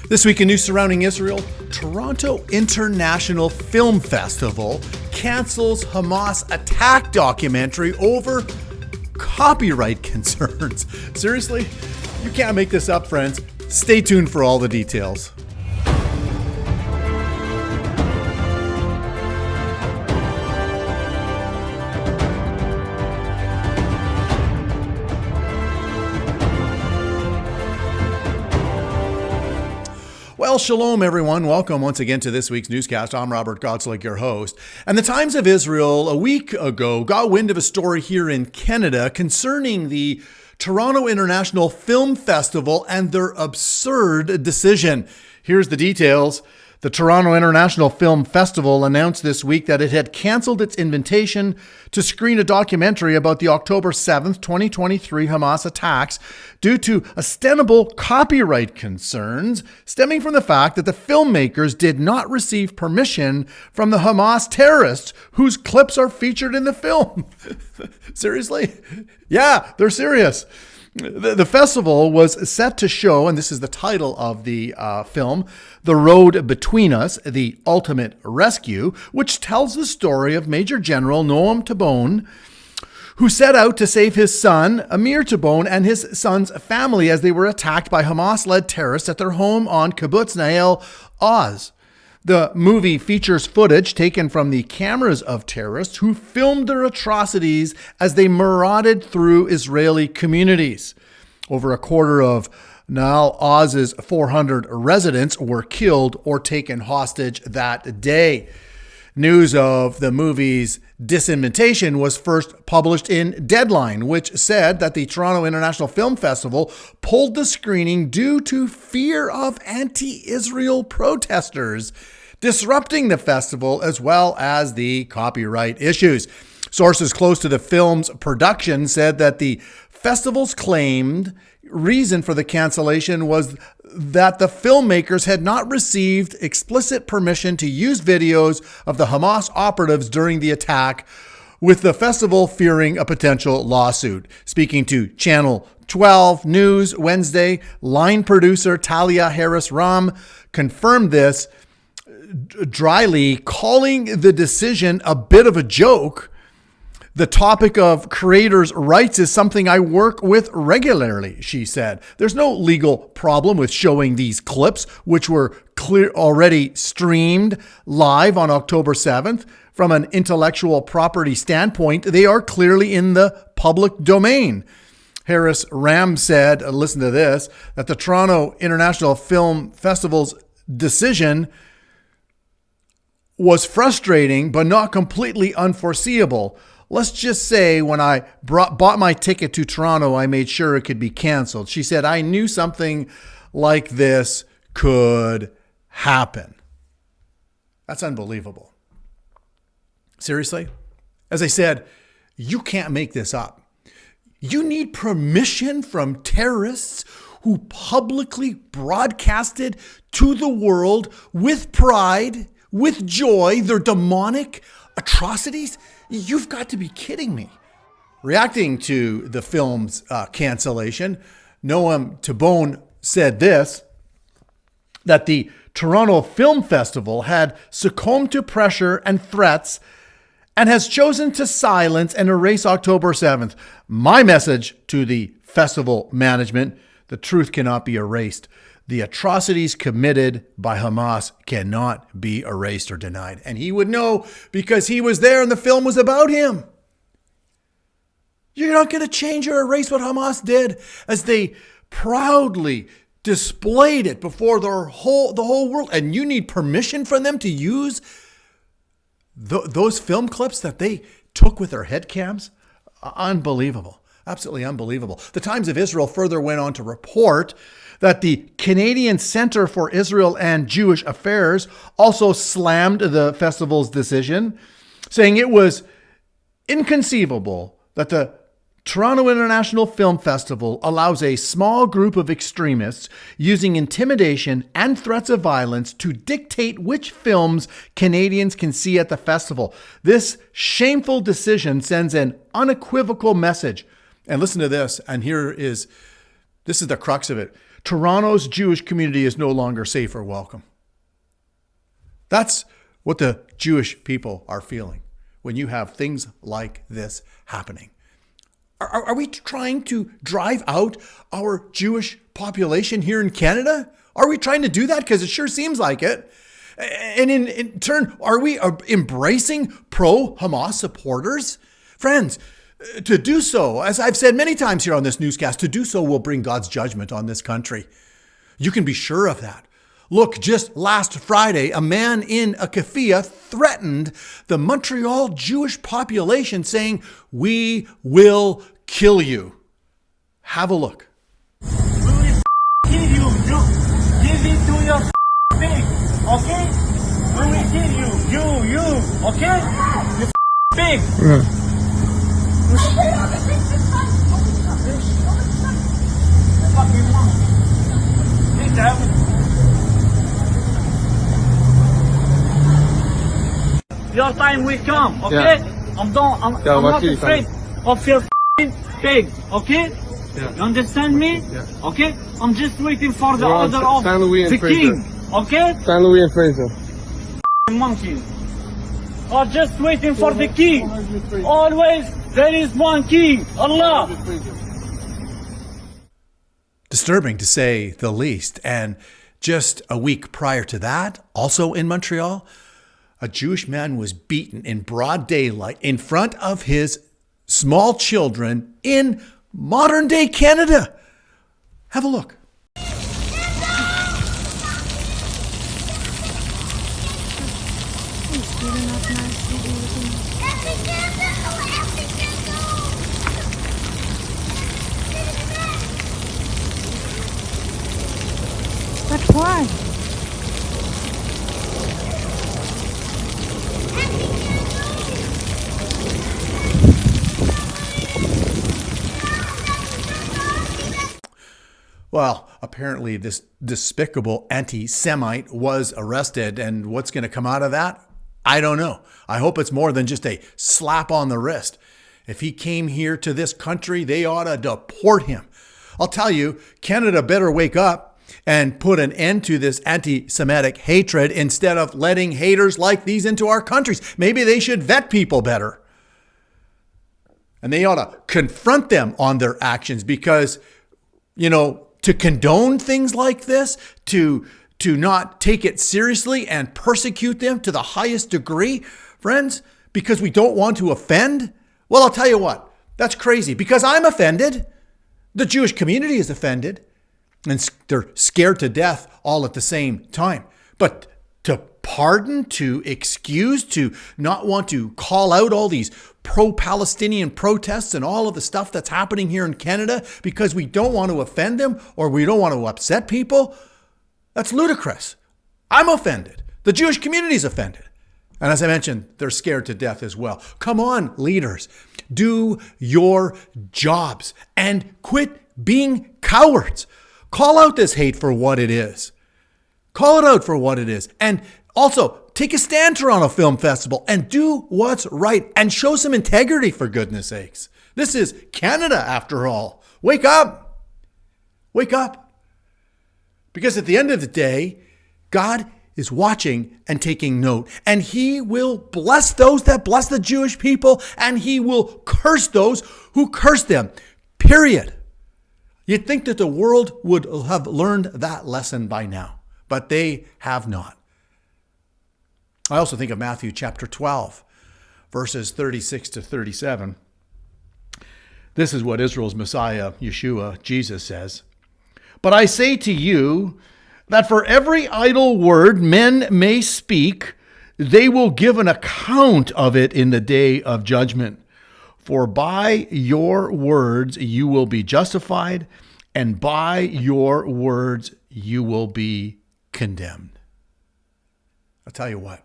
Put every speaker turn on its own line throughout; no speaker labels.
This week in news surrounding Israel, Toronto International Film Festival cancels Hamas attack documentary over copyright concerns. Seriously? You can't make this up, friends. Stay tuned for all the details. Well, shalom, everyone. Welcome once again to this week's newscast. I'm Robert Gottslick, your host. And the Times of Israel a week ago got wind of a story here in Canada concerning the Toronto International Film Festival and their absurd decision. Here's the details. The Toronto International Film Festival announced this week that it had canceled its invitation to screen a documentary about the October 7th, 2023 Hamas attacks due to ostensible copyright concerns stemming from the fact that the filmmakers did not receive permission from the Hamas terrorists whose clips are featured in the film. Seriously? Yeah, they're serious. The festival was set to show, and this is the title of the film, The Road Between Us, The Ultimate Rescue, which tells the story of Major General Noam Tabone, who set out to save his son, Amir Tabone, and his son's family as they were attacked by Hamas-led terrorists at their home on Kibbutz Nahal Oz. The movie features footage taken from the cameras of terrorists who filmed their atrocities as they marauded through Israeli communities. Over a quarter of Nahal Oz's 400 residents were killed or taken hostage that day. News of the movie's disinvitation was first published in Deadline, which said that the Toronto International Film Festival pulled the screening due to fear of anti-Israel protesters disrupting the festival, as well as the copyright issues. Sources close to the film's production said that the festival's claimed reason for the cancellation was that the filmmakers had not received explicit permission to use videos of the Hamas operatives during the attack, with the festival fearing a potential lawsuit. Speaking to Channel 12 News Wednesday, line producer Talia Harris-Ram confirmed this, dryly calling the decision a bit of a joke. The topic of creators' rights is something I work with regularly, she said. There's no legal problem with showing these clips, which were already streamed live on October 7th. From an intellectual property standpoint, they are clearly in the public domain. Harris-Ram said, listen to this, that the Toronto International Film Festival's decision was frustrating, but not completely unforeseeable. Let's just say when I bought my ticket to Toronto, I made sure it could be canceled. She said, I knew something like this could happen. That's unbelievable. Seriously? As I said, you can't make this up. You need permission from terrorists who publicly broadcasted to the world with pride, with joy, their demonic atrocities? You've got to be kidding me. Reacting to the film's cancellation, Noam Tabone said this, that the Toronto Film Festival had succumbed to pressure and threats and has chosen to silence and erase October 7th. My message to the festival management, the truth cannot be erased. The atrocities committed by Hamas cannot be erased or denied. And he would know because he was there and the film was about him. You're not going to change or erase what Hamas did as they proudly displayed it before the whole world. And you need permission from them to use those film clips that they took with their head cams? Unbelievable. Absolutely unbelievable. The Times of Israel further went on to report that the Canadian Center for Israel and Jewish Affairs also slammed the festival's decision, saying it was inconceivable that the Toronto International Film Festival allows a small group of extremists using intimidation and threats of violence to dictate which films Canadians can see at the festival. This shameful decision sends an unequivocal message. And listen to this, and this is the crux of it. Toronto's Jewish community is no longer safe or welcome. That's what the Jewish people are feeling when you have things like this happening. Are we trying to drive out our Jewish population here in Canada? Are we trying to do that? Because it sure seems like it. And in turn, are we embracing pro-Hamas supporters? Friends, to do so, as I've said many times here on this newscast, to do so will bring God's judgment on this country. You can be sure of that. Look, just last Friday, a man in a keffiyeh threatened the Montreal Jewish population, saying, "We will kill you." Have a look.
We will kill you. You give it to your pig, okay? We will kill you. You, okay? You pig. Fucking mom. Hey, damn. Your time will come, okay?
Yeah.
I'm not afraid of your pig, okay?
Yeah.
You understand me?
Yeah.
Okay? I'm just waiting for the
You're on
order of
Saint Louis and
the
Fraser.
king, okay?
Saint Louis and Fraser.
Monkey. I'm just waiting for the king. Always there is one king, Allah.
Disturbing to say the least. And just a week prior to that, also in Montreal, a Jewish man was beaten in broad daylight in front of his small children in modern day Canada. Have a look.
But why?
Well, apparently this despicable anti-Semite was arrested, and what's going to come out of that? I don't know. I hope it's more than just a slap on the wrist. If he came here to this country, they ought to deport him. I'll tell you, Canada better wake up and put an end to this anti-Semitic hatred instead of letting haters like these into our countries. Maybe they should vet people better. And they ought to confront them on their actions because, to condone things like this, to not take it seriously and persecute them to the highest degree, friends, because we don't want to offend. Well, I'll tell you what, that's crazy because I'm offended. The Jewish community is offended and they're scared to death all at the same time. But to pardon, to excuse, to not want to call out all these pro-Palestinian protests and all of the stuff that's happening here in Canada because we don't want to offend them or we don't want to upset people, that's ludicrous. I'm offended. The Jewish community is offended. And as I mentioned, they're scared to death as well. Come on, leaders, do your jobs and quit being cowards. Call out this hate for what it is. Call it out for what it is. And also, take a stand, Toronto Film Festival, and do what's right and show some integrity, for goodness sakes. This is Canada, after all. Wake up. Wake up. Because at the end of the day, God is watching and taking note. And he will bless those that bless the Jewish people, and he will curse those who curse them. Period. You'd think that the world would have learned that lesson by now, but they have not. I also think of Matthew chapter 12, verses 36 to 37. This is what Israel's Messiah, Yeshua, Jesus says. "But I say to you that for every idle word men may speak, they will give an account of it in the day of judgment. For by your words you will be justified, and by your words you will be condemned." I'll tell you what.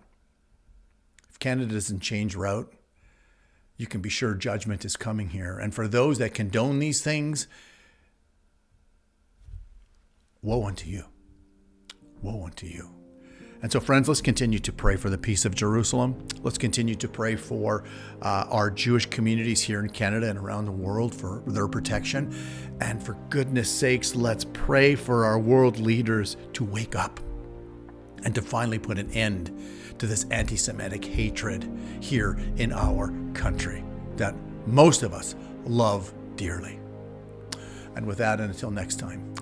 Canada doesn't change route, you can be sure judgment is coming here. And for those that condone these things, woe unto you. Woe unto you. And so, friends, let's continue to pray for the peace of Jerusalem. Let's continue to pray for our Jewish communities here in Canada and around the world for their protection. And for goodness sakes, let's pray for our world leaders to wake up and to finally put an end to this anti-Semitic hatred here in our country that most of us love dearly. And with that, and until next time,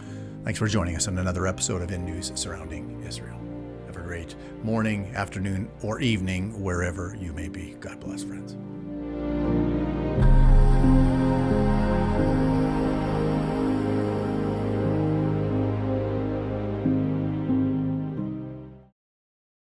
thanks for joining us on another episode of In News Surrounding Israel. Have a great morning, afternoon, or evening, wherever you may be. God bless, friends.